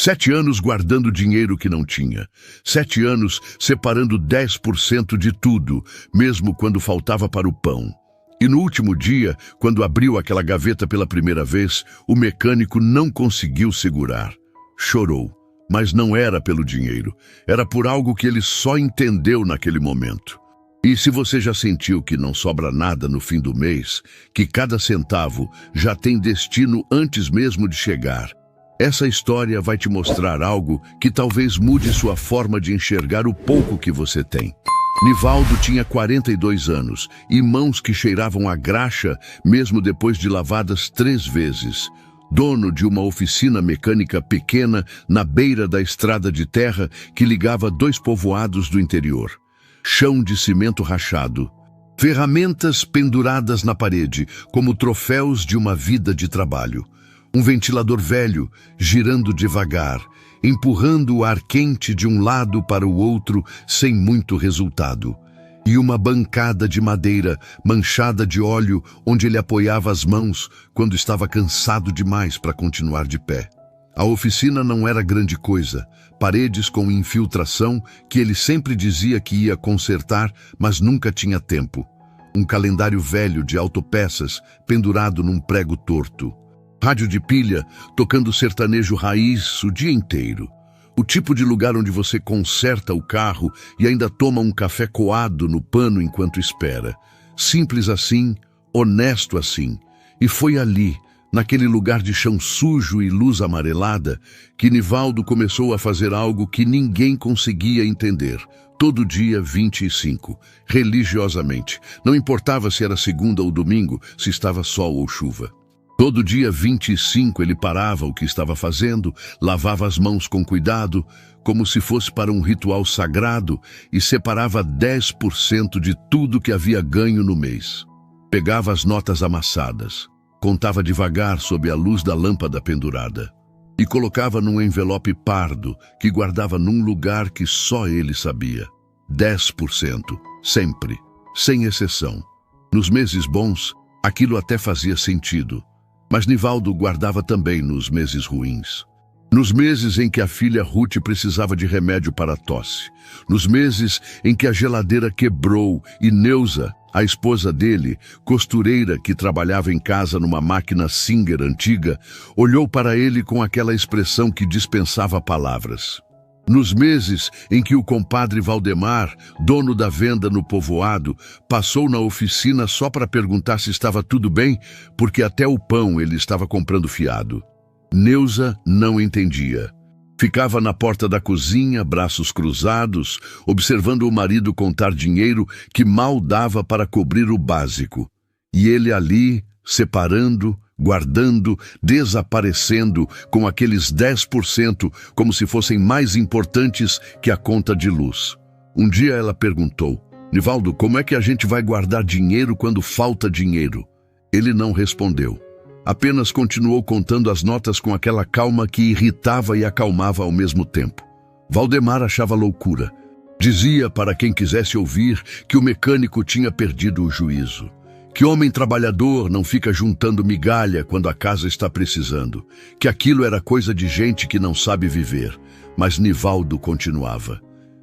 7 anos guardando dinheiro que não tinha. 7 anos separando 10% de tudo, mesmo quando faltava para o pão. E no último dia, quando abriu aquela gaveta pela primeira vez, o mecânico não conseguiu segurar. Chorou, mas não era pelo dinheiro. Era por algo que ele só entendeu naquele momento. E se você já sentiu que não sobra nada no fim do mês, que cada centavo já tem destino antes mesmo de chegar, essa história vai te mostrar algo que talvez mude sua forma de enxergar o pouco que você tem. Nivaldo tinha 42 anos e mãos que cheiravam a graxa mesmo depois de lavadas 3 vezes. Dono de uma oficina mecânica pequena na beira da estrada de terra que ligava 2 povoados do interior. Chão de cimento rachado. Ferramentas penduradas na parede como troféus de uma vida de trabalho. Um ventilador velho, girando devagar, empurrando o ar quente de um lado para o outro sem muito resultado. E uma bancada de madeira manchada de óleo onde ele apoiava as mãos quando estava cansado demais para continuar de pé. A oficina não era grande coisa, paredes com infiltração que ele sempre dizia que ia consertar, mas nunca tinha tempo. Um calendário velho de autopeças pendurado num prego torto. Rádio de pilha, tocando sertanejo raiz o dia inteiro. O tipo de lugar onde você conserta o carro e ainda toma um café coado no pano enquanto espera. Simples assim, honesto assim. E foi ali, naquele lugar de chão sujo e luz amarelada, que Nivaldo começou a fazer algo que ninguém conseguia entender. Todo dia 25, religiosamente. Não importava se era segunda ou domingo, se estava sol ou chuva. Todo dia 25 ele parava o que estava fazendo, lavava as mãos com cuidado, como se fosse para um ritual sagrado, e separava 10% de tudo que havia ganho no mês. Pegava as notas amassadas, contava devagar sob a luz da lâmpada pendurada, e colocava num envelope pardo que guardava num lugar que só ele sabia. 10%, sempre, sem exceção. Nos meses bons, aquilo até fazia sentido. Mas Nivaldo guardava também nos meses ruins. Nos meses em que a filha Ruth precisava de remédio para a tosse. Nos meses em que a geladeira quebrou e Neuza, a esposa dele, costureira que trabalhava em casa numa máquina Singer antiga, olhou para ele com aquela expressão que dispensava palavras. Nos meses em que o compadre Valdemar, dono da venda no povoado, passou na oficina só para perguntar se estava tudo bem, porque até o pão ele estava comprando fiado. Neuza não entendia. Ficava na porta da cozinha, braços cruzados, observando o marido contar dinheiro que mal dava para cobrir o básico. E ele ali, separando, guardando, desaparecendo com aqueles 10% como se fossem mais importantes que a conta de luz. Um dia ela perguntou: Nivaldo, como é que a gente vai guardar dinheiro quando falta dinheiro? Ele não respondeu. Apenas continuou contando as notas com aquela calma que irritava e acalmava ao mesmo tempo. Valdemar achava loucura. Dizia para quem quisesse ouvir que o mecânico tinha perdido o juízo. Que homem trabalhador não fica juntando migalha quando a casa está precisando. Que aquilo era coisa de gente que não sabe viver. Mas Nivaldo continuava.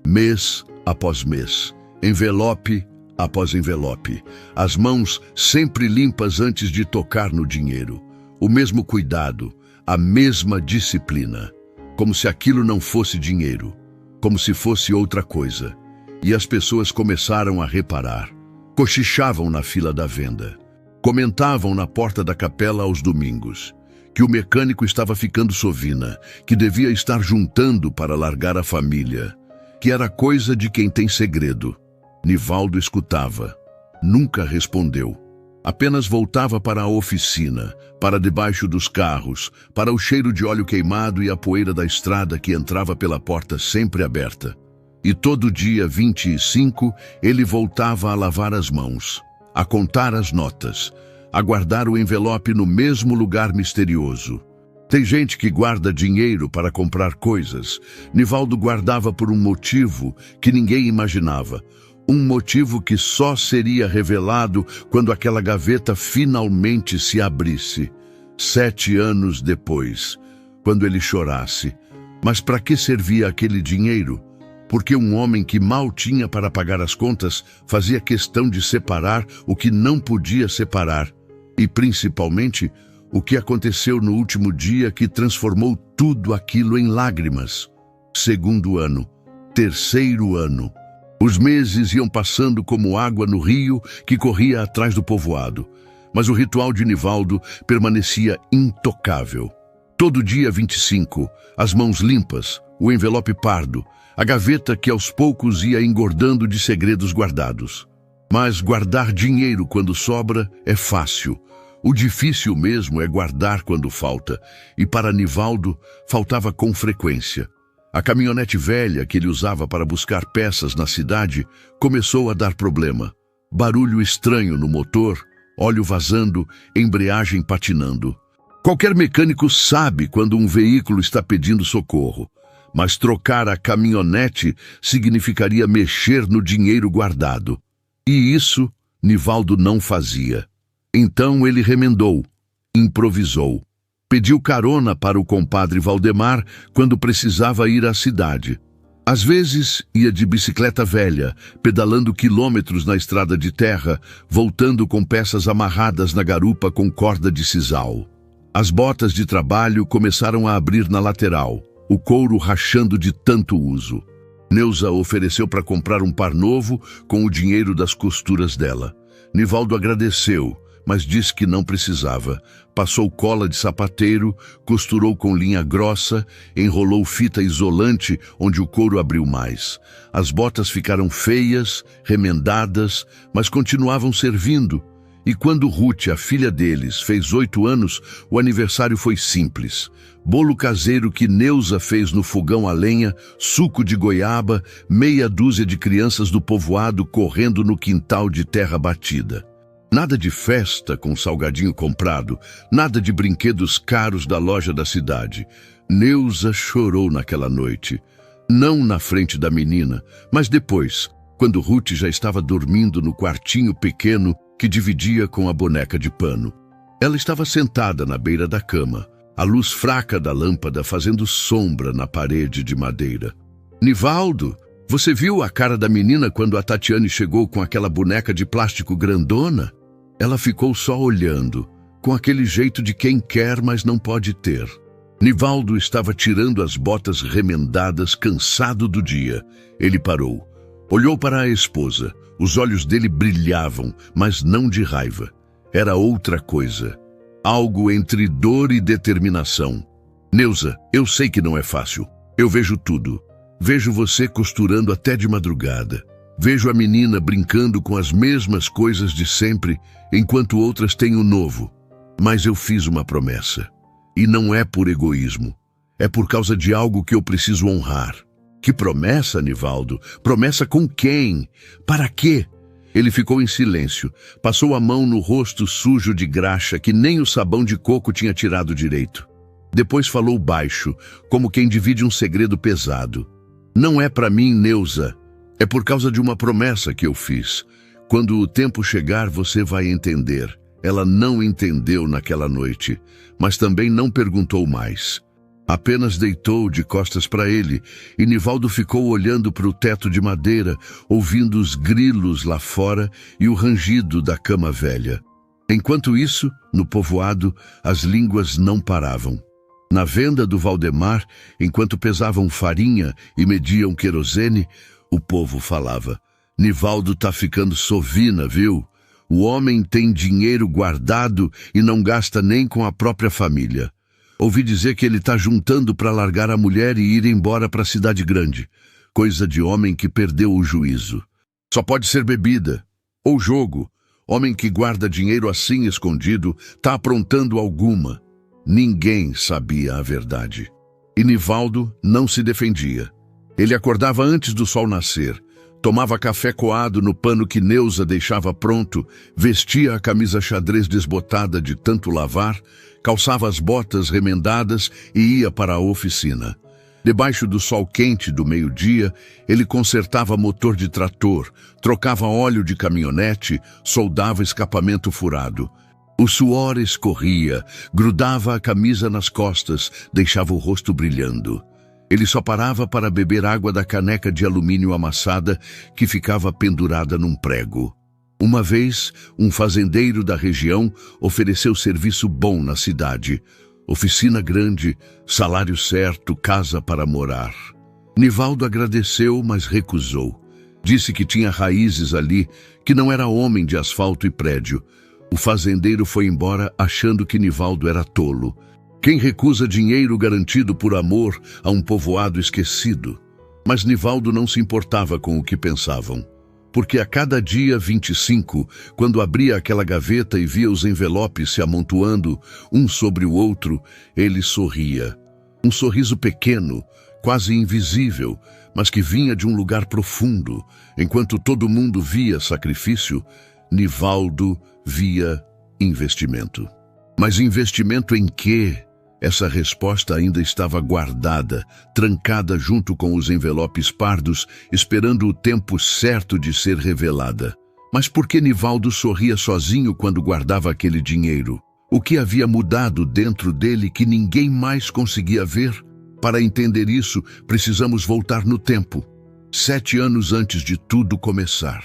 Mês após mês. Envelope após envelope. As mãos sempre limpas antes de tocar no dinheiro. O mesmo cuidado. A mesma disciplina. Como se aquilo não fosse dinheiro. Como se fosse outra coisa. E as pessoas começaram a reparar. Cochichavam na fila da venda. Comentavam na porta da capela aos domingos. Que o mecânico estava ficando sovina. Que devia estar juntando para largar a família. Que era coisa de quem tem segredo. Nivaldo escutava. Nunca respondeu. Apenas voltava para a oficina, para debaixo dos carros, para o cheiro de óleo queimado e a poeira da estrada que entrava pela porta sempre aberta. E todo dia 25 ele voltava a lavar as mãos, a contar as notas, a guardar o envelope no mesmo lugar misterioso. Tem gente que guarda dinheiro para comprar coisas. Nivaldo guardava por um motivo que ninguém imaginava. Um motivo que só seria revelado quando aquela gaveta finalmente se abrisse. 7 anos depois, quando ele chorasse, Mas para que servia aquele dinheiro? Porque um homem que mal tinha para pagar as contas fazia questão de separar o que não podia separar. E, principalmente, o que aconteceu no último dia que transformou tudo aquilo em lágrimas. Segundo ano, terceiro ano. Os meses iam passando como água no rio que corria atrás do povoado. Mas o ritual de Nivaldo permanecia intocável. Todo dia 25, as mãos limpas, o envelope pardo, a gaveta que aos poucos ia engordando de segredos guardados. Mas guardar dinheiro quando sobra é fácil. O difícil mesmo é guardar quando falta, e para Nivaldo faltava com frequência. A caminhonete velha que ele usava para buscar peças na cidade começou a dar problema. Barulho estranho no motor, óleo vazando, embreagem patinando. Qualquer mecânico sabe quando um veículo está pedindo socorro, mas trocar a caminhonete significaria mexer no dinheiro guardado. E isso Nivaldo não fazia. Então ele remendou, improvisou. Pediu carona para o compadre Valdemar quando precisava ir à cidade. Às vezes ia de bicicleta velha, pedalando quilômetros na estrada de terra, voltando com peças amarradas na garupa com corda de sisal. As botas de trabalho começaram a abrir na lateral, o couro rachando de tanto uso. Neuza ofereceu para comprar um par novo com o dinheiro das costuras dela. Nivaldo agradeceu, mas disse que não precisava. Passou cola de sapateiro, costurou com linha grossa, enrolou fita isolante onde o couro abriu mais. As botas ficaram feias, remendadas, mas continuavam servindo. E quando Ruth, a filha deles, fez 8 anos, o aniversário foi simples. Bolo caseiro que Neuza fez no fogão a lenha, suco de goiaba, meia dúzia de crianças do povoado correndo no quintal de terra batida. Nada de festa com salgadinho comprado, nada de brinquedos caros da loja da cidade. Neuza chorou naquela noite. Não na frente da menina, mas depois, quando Ruth já estava dormindo no quartinho pequeno que dividia com a boneca de pano. Ela estava sentada na beira da cama, a luz fraca da lâmpada fazendo sombra na parede de madeira. Nivaldo, você viu a cara da menina quando a Tatiane chegou com aquela boneca de plástico grandona? Ela ficou só olhando, com aquele jeito de quem quer, mas não pode ter. Nivaldo estava tirando as botas remendadas, cansado do dia. Ele parou. Olhou para a esposa. Os olhos dele brilhavam, mas não de raiva. Era outra coisa. Algo entre dor e determinação. Neuza, eu sei que não é fácil. Eu vejo tudo. Vejo você costurando até de madrugada. Vejo a menina brincando com as mesmas coisas de sempre, enquanto outras têm o novo. Mas eu fiz uma promessa. E não é por egoísmo. É por causa de algo que eu preciso honrar. Que promessa, Nivaldo? Promessa com quem? Para quê? Ele ficou em silêncio. Passou a mão no rosto sujo de graxa que nem o sabão de coco tinha tirado direito. Depois falou baixo, como quem divide um segredo pesado. Não é para mim, Neuza. É por causa de uma promessa que eu fiz. Quando o tempo chegar, você vai entender. Ela não entendeu naquela noite, mas também não perguntou mais. Apenas deitou de costas para ele, e Nivaldo ficou olhando para o teto de madeira, ouvindo os grilos lá fora e o rangido da cama velha. Enquanto isso, no povoado, as línguas não paravam. Na venda do Valdemar, enquanto pesavam farinha e mediam querosene, o povo falava: Nivaldo tá ficando sovina, viu? O homem tem dinheiro guardado e não gasta nem com a própria família. Ouvi dizer que ele tá juntando para largar a mulher e ir embora para a cidade grande. Coisa de homem que perdeu o juízo. Só pode ser bebida. Ou jogo. Homem que guarda dinheiro assim escondido tá aprontando alguma. Ninguém sabia a verdade. E Nivaldo não se defendia. Ele acordava antes do sol nascer, tomava café coado no pano que Neuza deixava pronto, vestia a camisa xadrez desbotada de tanto lavar, calçava as botas remendadas e ia para a oficina. Debaixo do sol quente do meio-dia, ele consertava motor de trator, trocava óleo de caminhonete, soldava escapamento furado. O suor escorria, grudava a camisa nas costas, deixava o rosto brilhando. Ele só parava para beber água da caneca de alumínio amassada que ficava pendurada num prego. Uma vez, um fazendeiro da região ofereceu serviço bom na cidade. Oficina grande, salário certo, casa para morar. Nivaldo agradeceu, mas recusou. Disse que tinha raízes ali, que não era homem de asfalto e prédio. O fazendeiro foi embora achando que Nivaldo era tolo. Quem recusa dinheiro garantido por amor a um povoado esquecido? Mas Nivaldo não se importava com o que pensavam. Porque a cada dia 25, quando abria aquela gaveta e via os envelopes se amontoando um sobre o outro, ele sorria. Um sorriso pequeno, quase invisível, mas que vinha de um lugar profundo. Enquanto todo mundo via sacrifício, Nivaldo via investimento. Mas investimento em quê? Essa resposta ainda estava guardada, trancada junto com os envelopes pardos, esperando o tempo certo de ser revelada. Mas por que Nivaldo sorria sozinho quando guardava aquele dinheiro? O que havia mudado dentro dele que ninguém mais conseguia ver? Para entender isso, precisamos voltar no tempo. 7 anos antes de tudo começar.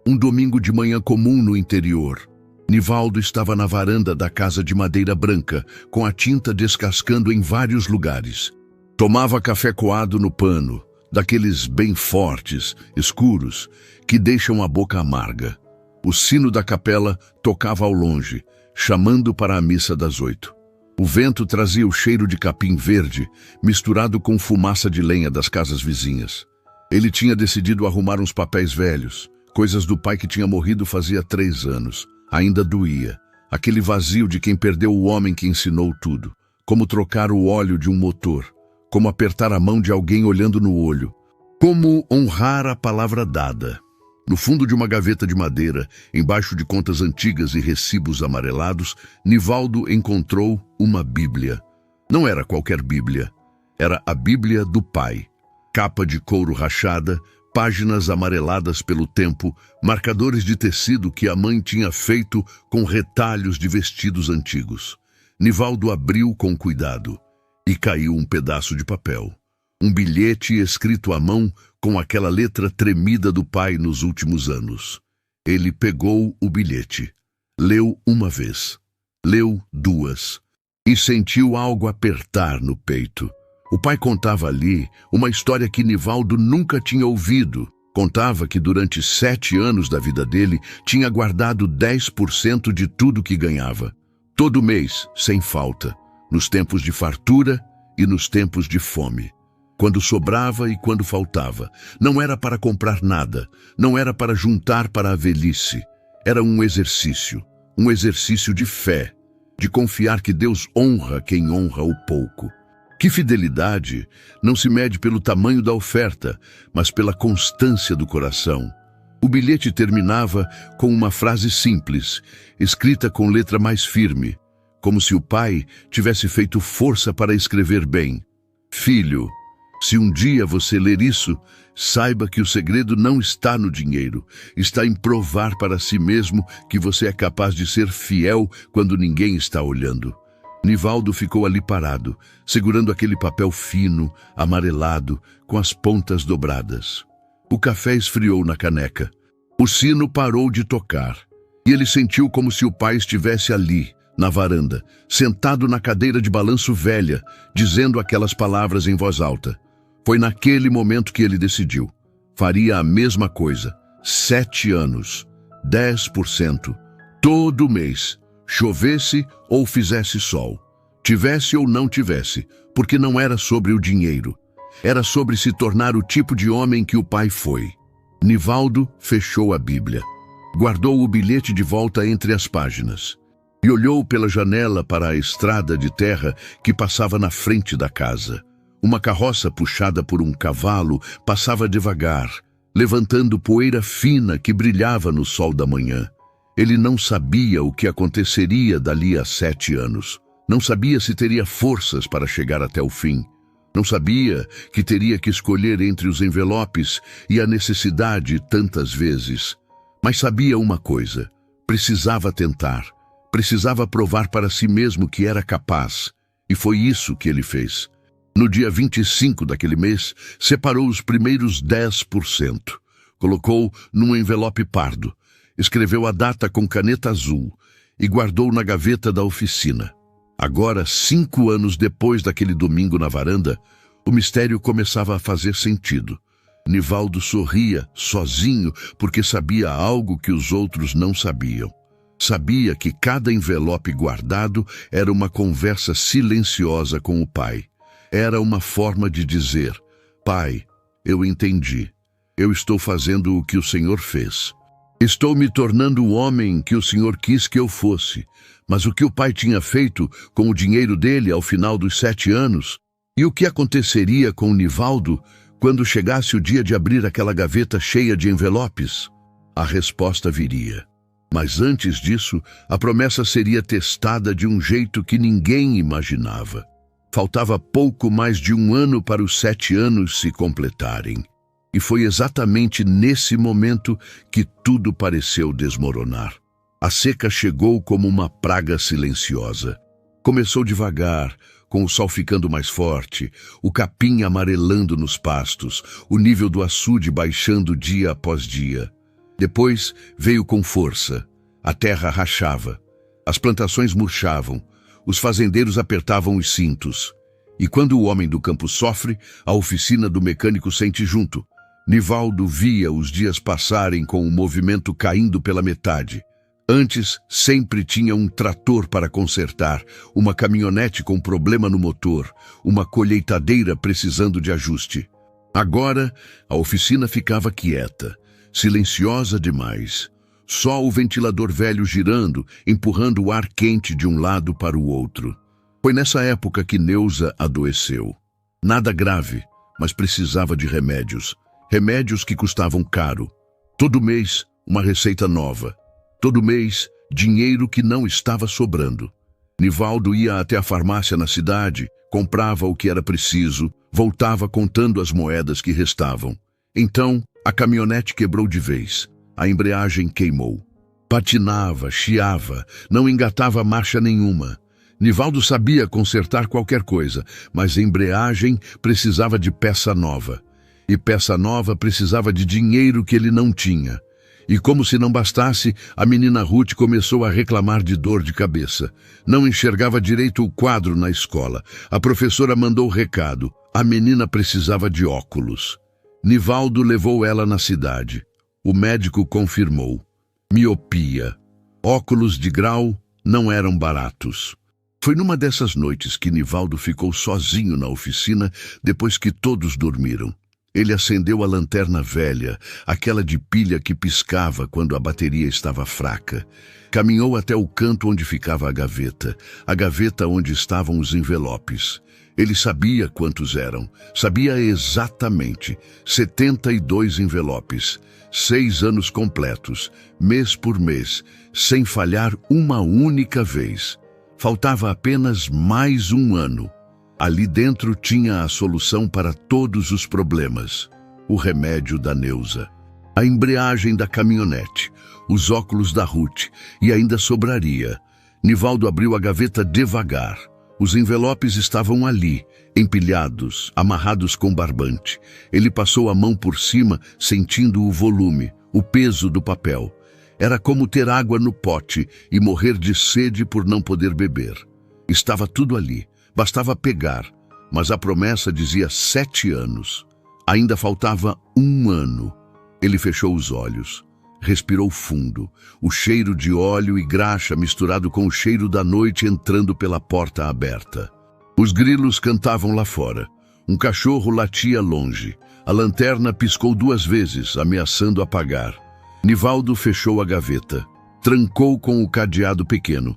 Um domingo de manhã comum no interior. Nivaldo estava na varanda da casa de madeira branca, com a tinta descascando em vários lugares. Tomava café coado no pano, daqueles bem fortes, escuros, que deixam a boca amarga. O sino da capela tocava ao longe, chamando para a missa das 8. O vento trazia o cheiro de capim verde, misturado com fumaça de lenha das casas vizinhas. Ele tinha decidido arrumar uns papéis velhos, coisas do pai que tinha morrido fazia 3 anos. Ainda doía, aquele vazio de quem perdeu o homem que ensinou tudo. Como trocar o óleo de um motor, como apertar a mão de alguém olhando no olho, como honrar a palavra dada. No fundo de uma gaveta de madeira, embaixo de contas antigas e recibos amarelados, Nivaldo encontrou uma Bíblia. Não era qualquer Bíblia, era a Bíblia do pai. Capa de couro rachada, páginas amareladas pelo tempo, marcadores de tecido que a mãe tinha feito com retalhos de vestidos antigos. Nivaldo abriu com cuidado e caiu um pedaço de papel. Um bilhete escrito à mão com aquela letra tremida do pai nos últimos anos. Ele pegou o bilhete, leu uma vez, leu 2 e sentiu algo apertar no peito. O pai contava ali uma história que Nivaldo nunca tinha ouvido. Contava que durante 7 anos da vida dele tinha guardado 10% de tudo que ganhava. Todo mês, sem falta, nos tempos de fartura e nos tempos de fome. Quando sobrava e quando faltava. Não era para comprar nada, não era para juntar para a velhice. Era um exercício de fé, de confiar que Deus honra quem honra o pouco. Que fidelidade não se mede pelo tamanho da oferta, mas pela constância do coração. O bilhete terminava com uma frase simples, escrita com letra mais firme, como se o pai tivesse feito força para escrever bem. Filho, se um dia você ler isso, saiba que o segredo não está no dinheiro, está em provar para si mesmo que você é capaz de ser fiel quando ninguém está olhando. Nivaldo ficou ali parado, segurando aquele papel fino, amarelado, com as pontas dobradas. O café esfriou na caneca. O sino parou de tocar, e ele sentiu como se o pai estivesse ali, na varanda, sentado na cadeira de balanço velha, dizendo aquelas palavras em voz alta. Foi naquele momento que ele decidiu. Faria a mesma coisa. 7 anos, 10%, todo mês. Chovesse ou fizesse sol, tivesse ou não tivesse, porque não era sobre o dinheiro. Era sobre se tornar o tipo de homem que o pai foi. Nivaldo fechou a Bíblia, guardou o bilhete de volta entre as páginas e olhou pela janela para a estrada de terra que passava na frente da casa. Uma carroça puxada por um cavalo passava devagar, levantando poeira fina que brilhava no sol da manhã. Ele não sabia o que aconteceria dali a 7 anos. Não sabia se teria forças para chegar até o fim. Não sabia que teria que escolher entre os envelopes e a necessidade tantas vezes. Mas sabia uma coisa: precisava tentar. Precisava provar para si mesmo que era capaz. E foi isso que ele fez. No dia 25 daquele mês, separou os primeiros 10%. Colocou num envelope pardo, escreveu a data com caneta azul e guardou na gaveta da oficina. Agora, 5 anos depois daquele domingo na varanda, o mistério começava a fazer sentido. Nivaldo sorria, sozinho, porque sabia algo que os outros não sabiam. Sabia que cada envelope guardado era uma conversa silenciosa com o pai. Era uma forma de dizer: pai, eu entendi. Eu estou fazendo o que o Senhor fez. Estou me tornando o homem que o Senhor quis que eu fosse. Mas o que o pai tinha feito com o dinheiro dele ao final dos 7 anos? E o que aconteceria com o Nivaldo quando chegasse o dia de abrir aquela gaveta cheia de envelopes? A resposta viria. Mas antes disso, a promessa seria testada de um jeito que ninguém imaginava. Faltava pouco mais de 1 ano para os 7 anos se completarem. E foi exatamente nesse momento que tudo pareceu desmoronar. A seca chegou como uma praga silenciosa. Começou devagar, com o sol ficando mais forte, o capim amarelando nos pastos, o nível do açude baixando dia após dia. Depois veio com força. A terra rachava, as plantações murchavam, os fazendeiros apertavam os cintos. E quando o homem do campo sofre, a oficina do mecânico sente junto. Nivaldo via os dias passarem com o movimento caindo pela metade. Antes, sempre tinha um trator para consertar, uma caminhonete com problema no motor, uma colheitadeira precisando de ajuste. Agora, a oficina ficava quieta, silenciosa demais. Só o ventilador velho girando, empurrando o ar quente de um lado para o outro. Foi nessa época que Neuza adoeceu. Nada grave, mas precisava de remédios. Remédios que custavam caro. Todo mês, uma receita nova. Todo mês, dinheiro que não estava sobrando. Nivaldo ia até a farmácia na cidade, comprava o que era preciso, voltava contando as moedas que restavam. Então, a caminhonete quebrou de vez. A embreagem queimou. Patinava, chiava, não engatava marcha nenhuma. Nivaldo sabia consertar qualquer coisa, mas a embreagem precisava de peça nova. E peça nova precisava de dinheiro que ele não tinha. E como se não bastasse, a menina Ruth começou a reclamar de dor de cabeça. Não enxergava direito o quadro na escola. A professora mandou recado. A menina precisava de óculos. Nivaldo levou ela na cidade. O médico confirmou. Miopia. Óculos de grau não eram baratos. Foi numa dessas noites que Nivaldo ficou sozinho na oficina depois que todos dormiram. Ele acendeu a lanterna velha, aquela de pilha que piscava quando a bateria estava fraca. Caminhou até o canto onde ficava a gaveta onde estavam os envelopes. Ele sabia quantos eram, sabia exatamente. 72 envelopes, 6 anos completos, mês por mês, sem falhar uma única vez. Faltava apenas mais 1 ano. Ali dentro tinha a solução para todos os problemas. O remédio da Neuza, a embreagem da caminhonete, os óculos da Ruth e ainda sobraria. Nivaldo abriu a gaveta devagar. Os envelopes estavam ali, empilhados, amarrados com barbante. Ele passou a mão por cima, sentindo o volume, o peso do papel. Era como ter água no pote e morrer de sede por não poder beber. Estava tudo ali. Bastava pegar, mas a promessa dizia 7 anos. Ainda faltava 1 ano. Ele fechou os olhos, respirou fundo, o cheiro de óleo e graxa misturado com o cheiro da noite entrando pela porta aberta. Os grilos cantavam lá fora. Um cachorro latia longe. A lanterna piscou 2 vezes, ameaçando apagar. Nivaldo fechou a gaveta, trancou com o cadeado pequeno,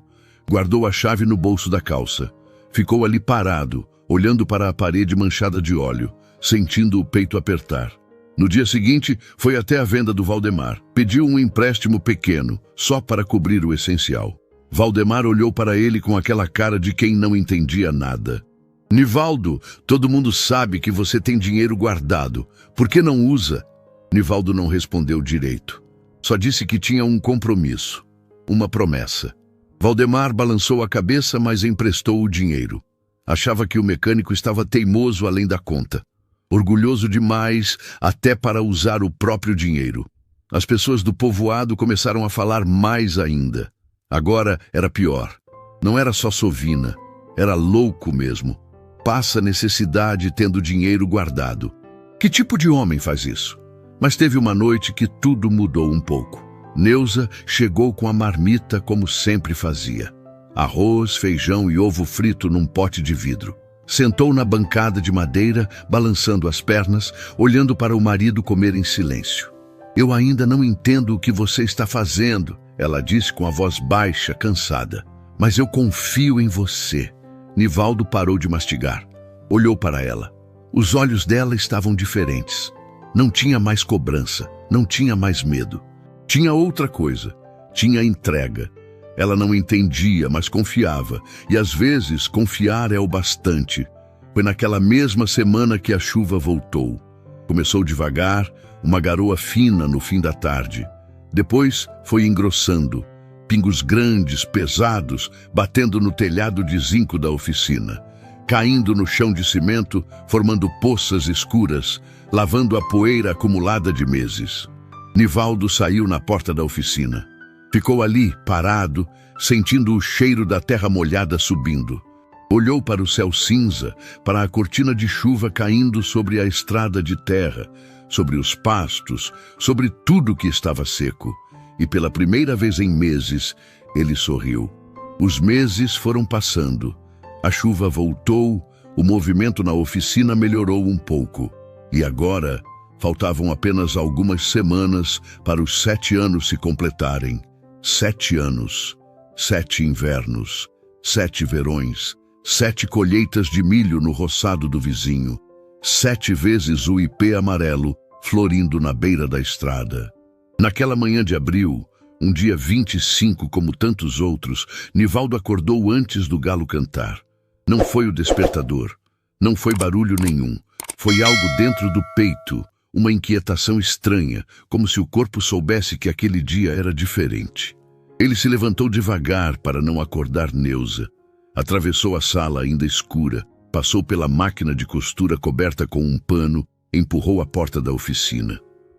guardou a chave no bolso da calça. Ficou ali parado, olhando para a parede manchada de óleo, sentindo o peito apertar. No dia seguinte, foi até a venda do Valdemar. Pediu um empréstimo pequeno, só para cobrir o essencial. Valdemar olhou para ele com aquela cara de quem não entendia nada. Nivaldo, todo mundo sabe que você tem dinheiro guardado. Por que não usa? Nivaldo não respondeu direito. Só disse que tinha um compromisso, uma promessa. Valdemar balançou a cabeça, mas emprestou o dinheiro. Achava que o mecânico estava teimoso além da conta, orgulhoso demais até para usar o próprio dinheiro. As pessoas do povoado começaram a falar mais ainda. Agora era pior. Não era só sovina, era louco mesmo. Passa necessidade tendo dinheiro guardado. Que tipo de homem faz isso? Mas teve uma noite que tudo mudou um pouco. Neuza chegou com a marmita como sempre fazia. Arroz, feijão e ovo frito num pote de vidro. Sentou na bancada de madeira, balançando as pernas, olhando para o marido comer em silêncio. "Eu ainda não entendo o que você está fazendo", ela disse com a voz baixa, cansada. "Mas eu confio em você." Nivaldo parou de mastigar. Olhou para ela. Os olhos dela estavam diferentes. Não tinha mais cobrança, não tinha mais medo. Tinha outra coisa, tinha entrega. Ela não entendia, mas confiava. E às vezes confiar é o bastante. Foi naquela mesma semana que a chuva voltou. Começou devagar, uma garoa fina no fim da tarde. Depois foi engrossando. Pingos grandes, pesados, batendo no telhado de zinco da oficina. Caindo no chão de cimento, formando poças escuras, lavando a poeira acumulada de meses. Nivaldo saiu na porta da oficina. Ficou ali, parado, sentindo o cheiro da terra molhada subindo. Olhou para o céu cinza, para a cortina de chuva caindo sobre a estrada de terra, sobre os pastos, sobre tudo que estava seco. E pela primeira vez em meses, ele sorriu. Os meses foram passando. A chuva voltou, o movimento na oficina melhorou um pouco. E agora, faltavam apenas algumas semanas para os 7 anos se completarem. 7 anos, 7 invernos, 7 verões, 7 colheitas de milho no roçado do vizinho, 7 vezes o ipê amarelo florindo na beira da estrada. Naquela manhã de abril, um dia 25 como tantos outros, Nivaldo acordou antes do galo cantar. Não foi o despertador, não foi barulho nenhum. Foi algo dentro do peito, uma inquietação estranha, como se o corpo soubesse que aquele dia era diferente. Ele se levantou devagar para não acordar Neuza. Atravessou a sala ainda escura, passou pela máquina de costura coberta com um pano, empurrou a porta da oficina.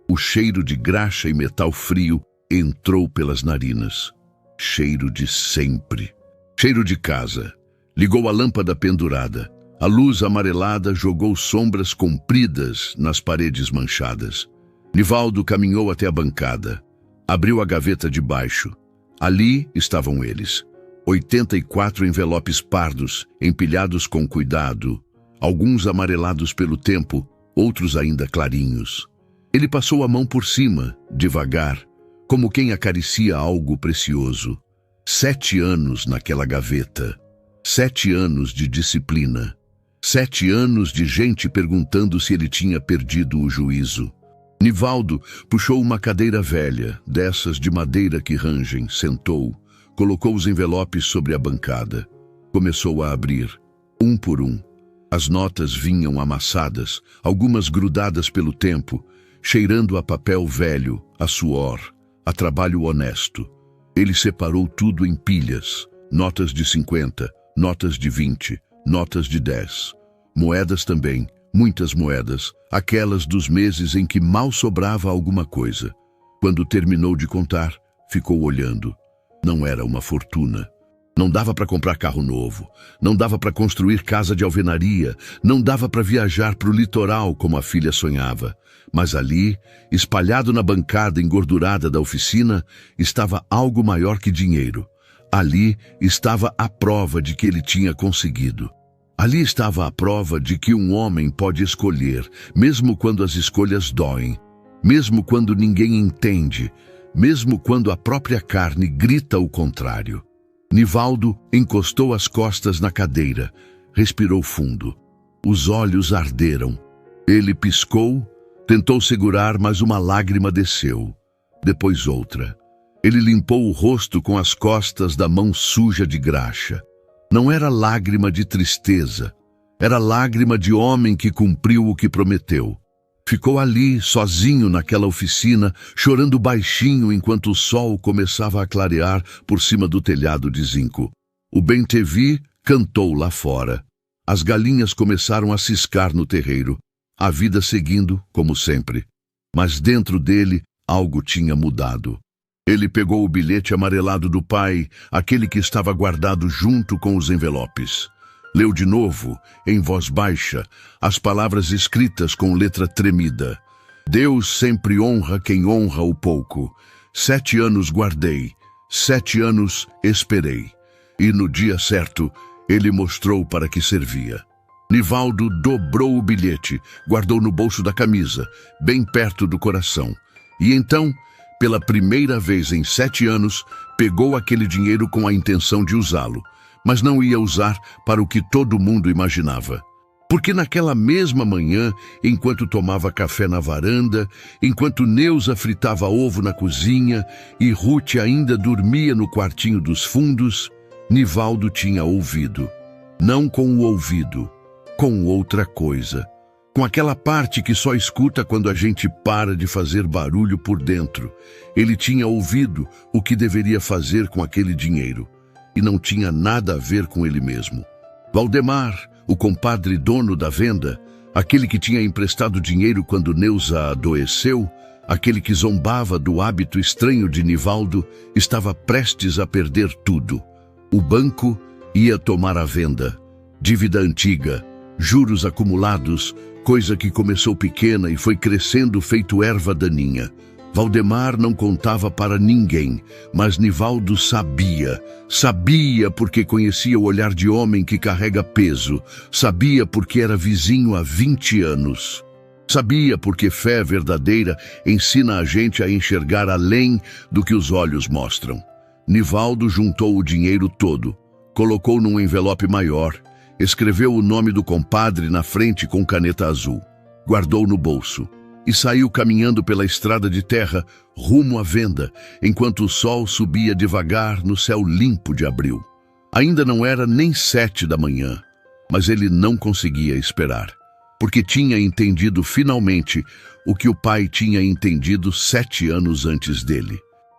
O cheiro de graxa e metal frio entrou pelas narinas. Cheiro de sempre. Cheiro de casa. Ligou a lâmpada pendurada. A luz amarelada jogou sombras compridas nas paredes manchadas. Nivaldo caminhou até a bancada. Abriu a gaveta de baixo. Ali estavam eles. 84 envelopes pardos, empilhados com cuidado. Alguns amarelados pelo tempo, outros ainda clarinhos. Ele passou a mão por cima, devagar, como quem acaricia algo precioso. 7 anos naquela gaveta. 7 anos de disciplina. 7 anos de gente perguntando se ele tinha perdido o juízo. Nivaldo puxou uma cadeira velha, dessas de madeira que rangem, sentou, colocou os envelopes sobre a bancada. Começou a abrir, um por um. As notas vinham amassadas, algumas grudadas pelo tempo, cheirando a papel velho, a suor, a trabalho honesto. Ele separou tudo em pilhas, notas de 50, notas de 20, notas de 10. Moedas também, muitas moedas, aquelas dos meses em que mal sobrava alguma coisa. Quando terminou de contar, ficou olhando. Não era uma fortuna. Não dava para comprar carro novo, não dava para construir casa de alvenaria, não dava para viajar para o litoral como a filha sonhava. Mas ali, espalhado na bancada engordurada da oficina, estava algo maior que dinheiro. Ali estava a prova de que ele tinha conseguido. Ali estava a prova de que um homem pode escolher, mesmo quando as escolhas doem, mesmo quando ninguém entende, mesmo quando a própria carne grita o contrário. Nivaldo encostou as costas na cadeira, respirou fundo. Os olhos arderam. Ele piscou, tentou segurar, mas uma lágrima desceu. Depois outra. Ele limpou o rosto com as costas da mão suja de graxa. Não era lágrima de tristeza, era lágrima de homem que cumpriu o que prometeu. Ficou ali, sozinho naquela oficina, chorando baixinho enquanto o sol começava a clarear por cima do telhado de zinco. O bem-te-vi cantou lá fora. As galinhas começaram a ciscar no terreiro, a vida seguindo como sempre. Mas dentro dele, algo tinha mudado. Ele pegou o bilhete amarelado do pai, aquele que estava guardado junto com os envelopes. Leu de novo, em voz baixa, as palavras escritas com letra tremida. Deus sempre honra quem honra o pouco. 7 anos guardei, 7 anos esperei. E no dia certo, ele mostrou para que servia. Nivaldo dobrou o bilhete, guardou no bolso da camisa, bem perto do coração. E então, pela primeira vez em 7 anos, pegou aquele dinheiro com a intenção de usá-lo, mas não ia usar para o que todo mundo imaginava. Porque naquela mesma manhã, enquanto tomava café na varanda, enquanto Neuza fritava ovo na cozinha e Ruth ainda dormia no quartinho dos fundos, Nivaldo tinha ouvido. Não com o ouvido, com outra coisa. Com aquela parte que só escuta quando a gente para de fazer barulho por dentro. Ele tinha ouvido o que deveria fazer com aquele dinheiro. E não tinha nada a ver com ele mesmo. Valdemar, o compadre dono da venda, aquele que tinha emprestado dinheiro quando Neuza adoeceu, aquele que zombava do hábito estranho de Nivaldo, estava prestes a perder tudo. O banco ia tomar a venda. Dívida antiga, juros acumulados, coisa que começou pequena e foi crescendo feito erva daninha. Valdemar não contava para ninguém, mas Nivaldo sabia. Sabia porque conhecia o olhar de homem que carrega peso. Sabia porque era vizinho há 20 anos. Sabia porque fé verdadeira ensina a gente a enxergar além do que os olhos mostram. Nivaldo juntou o dinheiro todo, colocou num envelope maior, escreveu o nome do compadre na frente com caneta azul, guardou no bolso e saiu caminhando pela estrada de terra rumo à venda, enquanto o sol subia devagar no céu limpo de abril. Ainda não era nem 7 da manhã, mas ele não conseguia esperar, porque tinha entendido finalmente o que o pai tinha entendido 7 anos antes dele.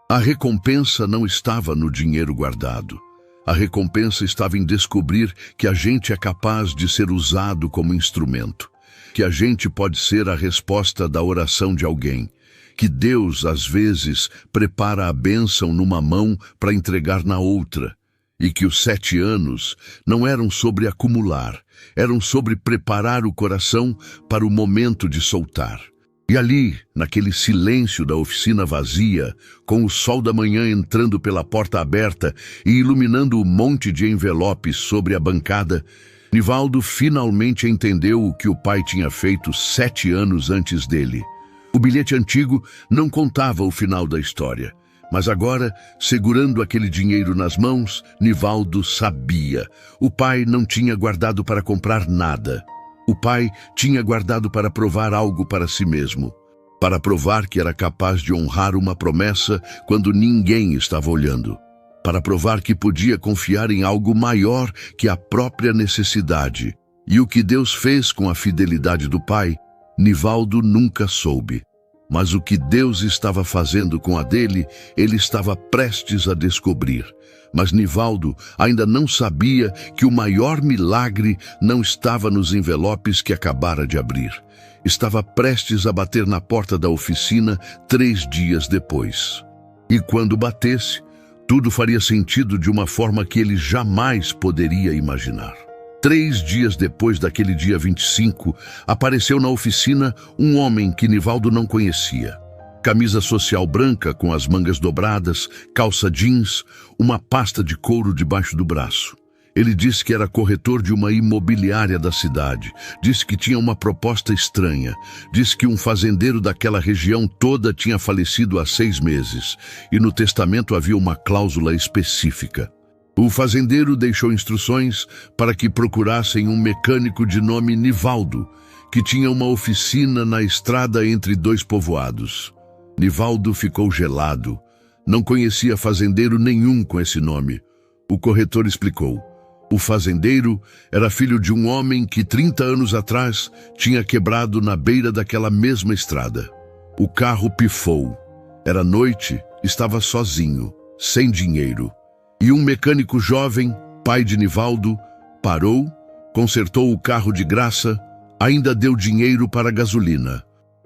A recompensa não estava no dinheiro guardado. A recompensa estava em descobrir que a gente é capaz de ser usado como instrumento, que a gente pode ser a resposta da oração de alguém, que Deus, às vezes, prepara a bênção numa mão para entregar na outra, e que os 7 anos não eram sobre acumular, eram sobre preparar o coração para o momento de soltar. E ali, naquele silêncio da oficina vazia, com o sol da manhã entrando pela porta aberta e iluminando o monte de envelopes sobre a bancada, Nivaldo finalmente entendeu o que o pai tinha feito 7 anos antes dele. O bilhete antigo não contava o final da história, mas agora, segurando aquele dinheiro nas mãos, Nivaldo sabia. O pai não tinha guardado para comprar nada. O pai tinha guardado para provar algo para si mesmo, para provar que era capaz de honrar uma promessa quando ninguém estava olhando, para provar que podia confiar em algo maior que a própria necessidade. E o que Deus fez com a fidelidade do pai, Nivaldo nunca soube. Mas o que Deus estava fazendo com a dele, ele estava prestes a descobrir. Mas Nivaldo ainda não sabia que o maior milagre não estava nos envelopes que acabara de abrir. Estava prestes a bater na porta da oficina 3 dias depois. E quando batesse, tudo faria sentido de uma forma que ele jamais poderia imaginar. 3 dias depois daquele dia 25, apareceu na oficina um homem que Nivaldo não conhecia. Camisa social branca com as mangas dobradas, calça jeans, uma pasta de couro debaixo do braço. Ele disse que era corretor de uma imobiliária da cidade. Disse que tinha uma proposta estranha. Disse que um fazendeiro daquela região toda tinha falecido há 6 meses. E no testamento havia uma cláusula específica. O fazendeiro deixou instruções para que procurassem um mecânico de nome Nivaldo, que tinha uma oficina na estrada entre 2 povoados. Nivaldo ficou gelado. Não conhecia fazendeiro nenhum com esse nome. O corretor explicou. O fazendeiro era filho de um homem que 30 anos atrás tinha quebrado na beira daquela mesma estrada. O carro pifou. Era noite, estava sozinho, sem dinheiro. E um mecânico jovem, pai de Nivaldo, parou, consertou o carro de graça, ainda deu dinheiro para a gasolina.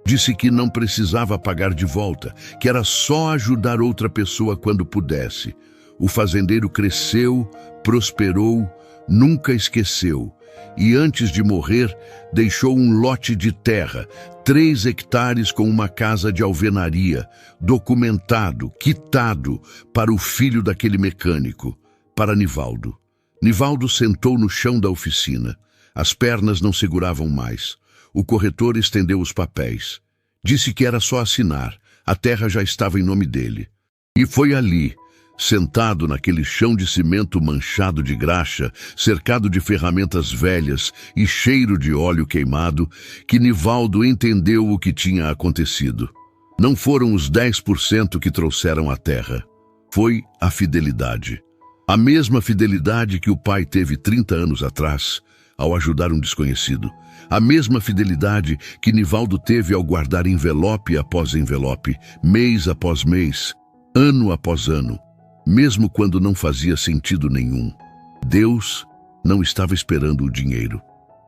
Disse que não precisava pagar de volta, que era só ajudar outra pessoa quando pudesse. O fazendeiro cresceu, prosperou, nunca esqueceu. E antes de morrer, deixou um lote de terra, 3 hectares com uma casa de alvenaria, documentado, quitado, para o filho daquele mecânico, para Nivaldo. Nivaldo sentou no chão da oficina. As pernas não seguravam mais. O corretor estendeu os papéis. Disse que era só assinar. A terra já estava em nome dele. E foi ali, sentado naquele chão de cimento manchado de graxa, cercado de ferramentas velhas e cheiro de óleo queimado, que Nivaldo entendeu o que tinha acontecido. Não foram os 10% que trouxeram a terra. Foi a fidelidade. A mesma fidelidade que o pai teve 30 anos atrás, ao ajudar um desconhecido. A mesma fidelidade que Nivaldo teve ao guardar envelope após envelope, mês após mês, ano após ano, mesmo quando não fazia sentido nenhum. Deus não estava esperando o dinheiro.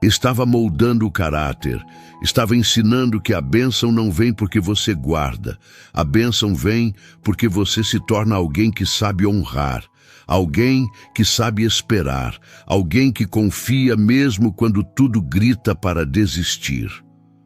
Estava moldando o caráter, estava ensinando que a bênção não vem porque você guarda. A bênção vem porque você se torna alguém que sabe honrar, alguém que sabe esperar, alguém que confia mesmo quando tudo grita para desistir.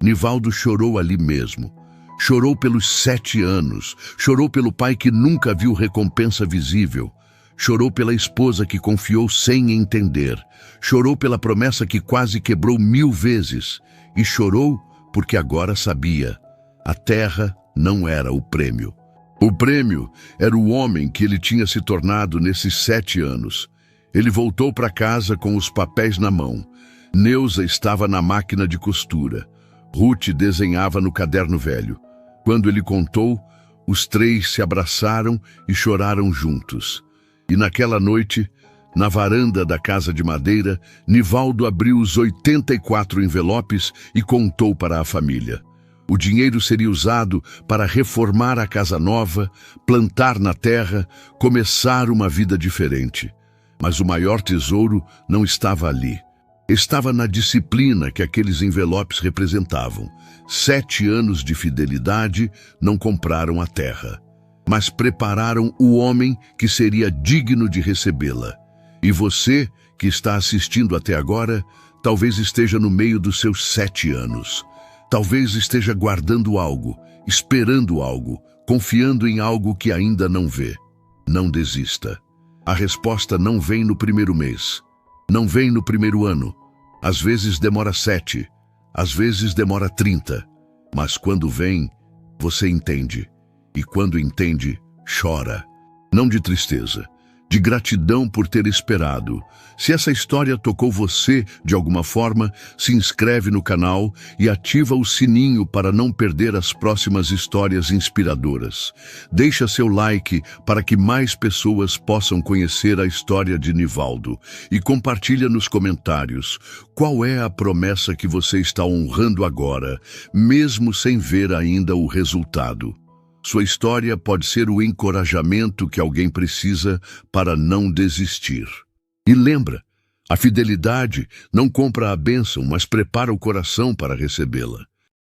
Nivaldo chorou ali mesmo. Chorou pelos 7 anos, chorou pelo pai que nunca viu recompensa visível, chorou pela esposa que confiou sem entender, chorou pela promessa que quase quebrou 1000 vezes e chorou porque agora sabia, a terra não era o prêmio. O prêmio era o homem que ele tinha se tornado nesses 7 anos. Ele voltou para casa com os papéis na mão. Neuza estava na máquina de costura. Ruth desenhava no caderno velho. Quando ele contou, os 3 se abraçaram e choraram juntos. E naquela noite, na varanda da casa de madeira, Nivaldo abriu os 84 envelopes e contou para a família. O dinheiro seria usado para reformar a casa nova, plantar na terra, começar uma vida diferente. Mas o maior tesouro não estava ali. Estava na disciplina que aqueles envelopes representavam. 7 anos de fidelidade não compraram a terra, mas prepararam o homem que seria digno de recebê-la. E você, que está assistindo até agora, talvez esteja no meio dos seus 7 anos. Talvez esteja guardando algo, esperando algo, confiando em algo que ainda não vê. Não desista. A resposta não vem no primeiro mês. Não vem no primeiro ano. Às vezes demora 7, às vezes demora 30. Mas quando vem, você entende. E quando entende, chora. Não de tristeza, de gratidão por ter esperado. Se essa história tocou você de alguma forma, se inscreve no canal e ativa o sininho para não perder as próximas histórias inspiradoras. Deixa seu like para que mais pessoas possam conhecer a história de Nivaldo e compartilha nos comentários qual é a promessa que você está honrando agora, mesmo sem ver ainda o resultado. Sua história pode ser o encorajamento que alguém precisa para não desistir. E lembra, a fidelidade não compra a bênção, mas prepara o coração para recebê-la.